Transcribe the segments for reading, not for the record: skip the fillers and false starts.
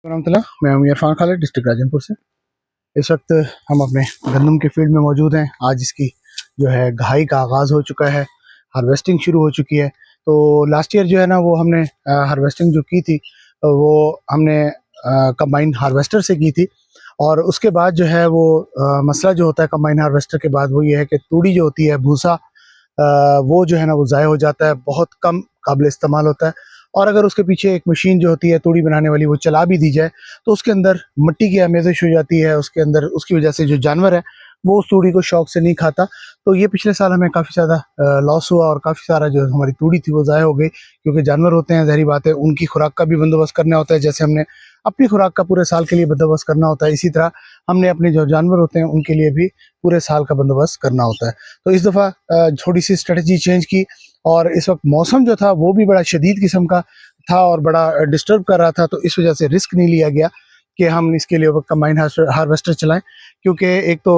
रहमतुल्लाह। मैं हूं इरफान खालिद, डिस्ट्रिक्ट राजनपुर से। इस वक्त हम अपने गंदम के फील्ड में मौजूद हैं। आज इसकी जो है घाई का आगाज़ हो चुका है, हार्वेस्टिंग शुरू हो चुकी है। तो लास्ट ईयर जो है ना वो हमने हार्वेस्टिंग जो की थी वो हमने कंबाइन हार्वेस्टर से की थी। और उसके बाद जो है वो मसला जो होता है कंबाइन हार्वेस्टर के बाद वो ये है कि तूड़ी जो होती है, भूसा, वो जो है ना वो ज़ाय हो जाता है, बहुत कम काबिल इस्तेमाल होता है। और अगर उसके पीछे एक मशीन जो होती है तूड़ी बनाने वाली वो चला भी दी जाए तो उसके अंदर मिट्टी की आमेज़िश हो जाती है, उसके अंदर उसकी वजह से जो जानवर है वो उस तूड़ी को शौक से नहीं खाता। तो ये पिछले साल हमें काफ़ी ज़्यादा लॉस हुआ और काफ़ी सारा जो हमारी तूड़ी थी वो ज़ाय हो गई, क्योंकि जानवर होते हैं, ज़ाहिर बात है उनकी खुराक का भी बंदोबस्त करना होता है। जैसे हमने अपनी खुराक का पूरे साल के लिए बंदोबस्त करना होता है, इसी तरह हमने अपने जो जानवर होते हैं उनके लिए भी पूरे साल का बंदोबस्त करना होता है। तो इस दफ़ा थोड़ी सी स्ट्रेटजी चेंज की और इस वक्त मौसम जो था वो भी बड़ा शदीद किस्म का था और बड़ा डिस्टर्ब कर रहा था। तो इस वजह से रिस्क नहीं लिया गया कि हम इसके लिए कंबाइन हार्वेस्टर चलाएं, क्योंकि एक तो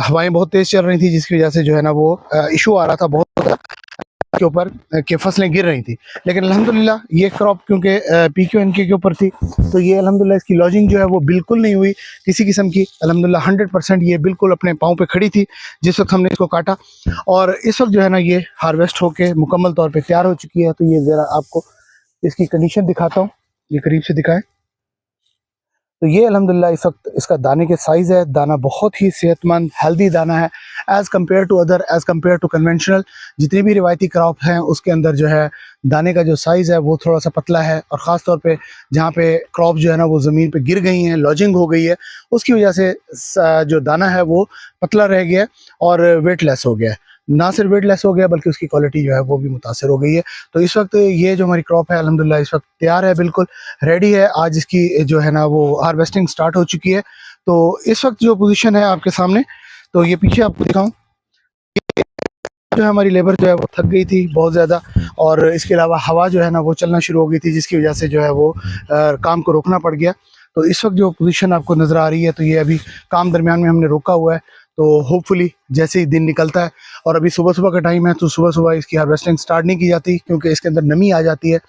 हवाएं बहुत तेज़ चल रही थी जिसकी वजह से जो है ना वो इशू आ रहा था बहुत के ऊपर कि फसलें गिर रही थी। लेकिन अल्हम्दुलिल्लाह ये क्रॉप क्योंकि PQNK के ऊपर थी तो ये अल्हम्दुलिल्लाह इसकी लॉजिंग जो है वो बिल्कुल नहीं हुई किसी किस्म की। अल्हम्दुलिल्लाह 100% ये बिल्कुल अपने पाँव पे खड़ी थी जिस वक्त हमने इसको काटा। और इस वक्त जो है ना ये हार्वेस्ट होके मुकम्मल तौर पे तैयार हो चुकी है। तो ये ज़रा आपको इसकी कंडीशन दिखाता हूँ, ये करीब से दिखाएं। तो ये अल्हम्दुलिल्लाह इस वक्त इसका दाने के साइज़ है, दाना बहुत ही सेहतमंद हेल्दी दाना है as compare to other, as compare to conventional जितनी भी रिवायती क्रॉप हैं उसके अंदर जो है दाने का जो साइज़ है वो थोड़ा सा पतला है। और ख़ास तौर पे जहाँ पे क्रॉप जो है ना वो ज़मीन पे गिर गई हैं, लॉजिंग हो गई है, उसकी वजह से जो दाना है वो पतला रह गया है और वेटलेस हो गया है। ना सिर्फ वेटलेस हो गया बल्कि उसकी क्वालिटी जो है वो भी मुतासर हो गई है। तो इस वक्त ये जो हमारी क्रॉप है अल्हम्दुलिल्लाह इस वक्त तैयार है, बिल्कुल रेडी है। आज इसकी जो है ना वो हार्वेस्टिंग स्टार्ट हो चुकी है। तो इस वक्त जो पोजीशन है आपके सामने, तो ये पीछे आपको दिखाऊं, जो है हमारी लेबर जो है वो थक गई थी बहुत ज़्यादा और इसके अलावा हवा जो है ना वो चलना शुरू हो गई थी जिसकी वजह से जो है वो काम को रोकना पड़ गया। तो इस वक्त जो पोजीशन आपको नज़र आ रही है तो ये अभी काम दरमियान में हमने रोका हुआ है। तो होपफुली जैसे ही दिन निकलता है और अभी सुबह सुबह का टाइम है तो सुबह सुबह इसकी हार्वेस्टिंग स्टार्ट नहीं की जाती क्योंकि इसके अंदर नमी आ जाती है।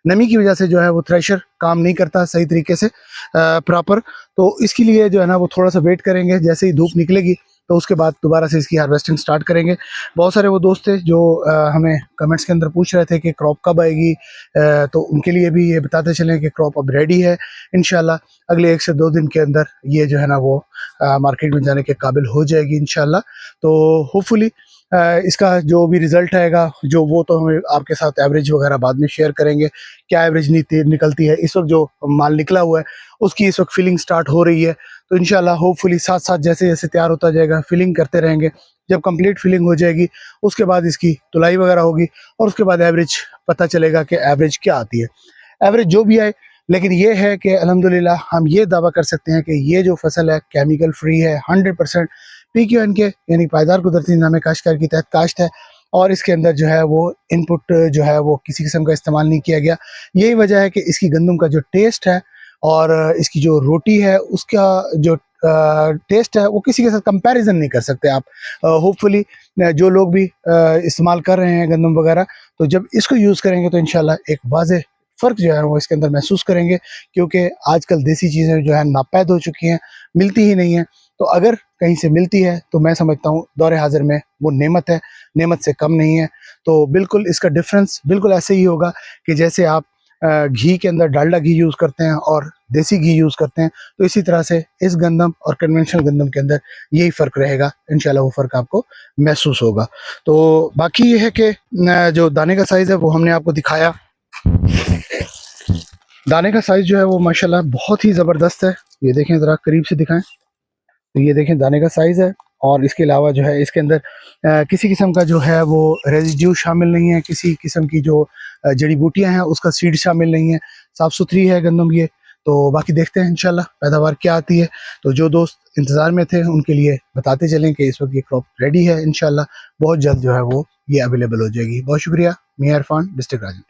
नमी की वजह से जो है वो थ्रेशर काम नहीं करता सही तरीके से प्रॉपर। तो इसके लिए जो है ना वो थोड़ा सा वेट करेंगे, जैसे ही धूप निकलेगी तो उसके बाद दोबारा से इसकी हार्वेस्टिंग स्टार्ट करेंगे। बहुत सारे वो दोस्त थे जो हमें कमेंट्स के अंदर पूछ रहे थे कि क्रॉप कब आएगी, तो उनके लिए भी ये बताते चलें कि क्रॉप अब रेडी है। इंशाल्लाह अगले 1 से 2 दिन के अंदर ये जो है ना वो मार्केट में जाने के काबिल हो जाएगी इंशाल्लाह। तो होपफुली इसका जो भी रिज़ल्ट आएगा जो वो तो हमें आपके साथ एवरेज वगैरह बाद में शेयर करेंगे, क्या एवरेज निकलती है। इस वक्त जो माल निकला हुआ है उसकी इस वक्त फिलिंग स्टार्ट हो रही है। तो इंशाल्लाह होपफुली साथ साथ जैसे जैसे तैयार होता जाएगा फिलिंग करते रहेंगे। जब कंप्लीट फिलिंग हो जाएगी उसके बाद इसकी तुलाई वगैरह होगी और उसके बाद एवरेज पता चलेगा कि एवरेज क्या आती है। एवरेज जो भी आए, लेकिन ये है कि अल्हम्दुलिल्लाह हम ये दावा कर सकते हैं कि ये जो फसल है केमिकल फ्री है, 100% PQNK यानी पायदार कुदरती निज़ाम काश्तकार के तहत काश्त है। और इसके अंदर जो है वो इनपुट जो है वो किसी किस्म का इस्तेमाल नहीं किया गया। यही वजह है कि इसकी गंदम का जो टेस्ट है और इसकी जो रोटी है उसका जो टेस्ट है वो किसी के साथ कंपैरिजन नहीं कर सकते आप। होपफुली जो लोग भी इस्तेमाल कर रहे हैं गंदम वगैरह, तो जब इसको यूज़ करेंगे तो इंशाल्लाह एक वाज़ेह फ़र्क जो है वो इसके अंदर महसूस करेंगे, क्योंकि आजकल देसी चीज़ें जो है नापैद हो चुकी हैं, मिलती ही नहीं हैं। तो अगर कहीं से मिलती है तो मैं समझता हूँ दौर हाज़िर में वो नेमत है, नेमत से कम नहीं है। तो बिल्कुल इसका डिफरेंस बिल्कुल ऐसे ही होगा कि जैसे आप घी के अंदर डालडा घी यूज़ करते हैं और देसी घी यूज़ करते हैं, तो इसी तरह से इस गंदम और कन्वेंशनल गंदम के अंदर यही फ़र्क रहेगा। इंशाल्लाह वो फ़र्क आपको महसूस होगा। तो बाकी ये है कि जो दाने का साइज़ है वो हमने आपको दिखाया। दाने का साइज़ जो है वो माशाल्लाह बहुत ही ज़बरदस्त है। ये देखें, ज़रा करीब से दिखाएं। तो ये देखें दाने का साइज़ है और इसके अलावा जो है इसके अंदर किसी किस्म का जो है वो रेजिड्यू शामिल नहीं है, किसी किस्म की जो जड़ी बूटियाँ हैं उसका सीड शामिल नहीं है। साफ़ सुथरी है गंदम ये। तो बाकी देखते हैं इंशाल्लाह पैदावार क्या आती है। तो जो दोस्त इंतज़ार में थे उनके लिए बताते चलें कि इस वक्त ये क्रॉप रेडी है। इंशाल्लाह बहुत जल्द जो है वो ये अवेलेबल हो जाएगी। बहुत शुक्रिया। मैं इरफान, डिस्ट्रिक्ट राजन।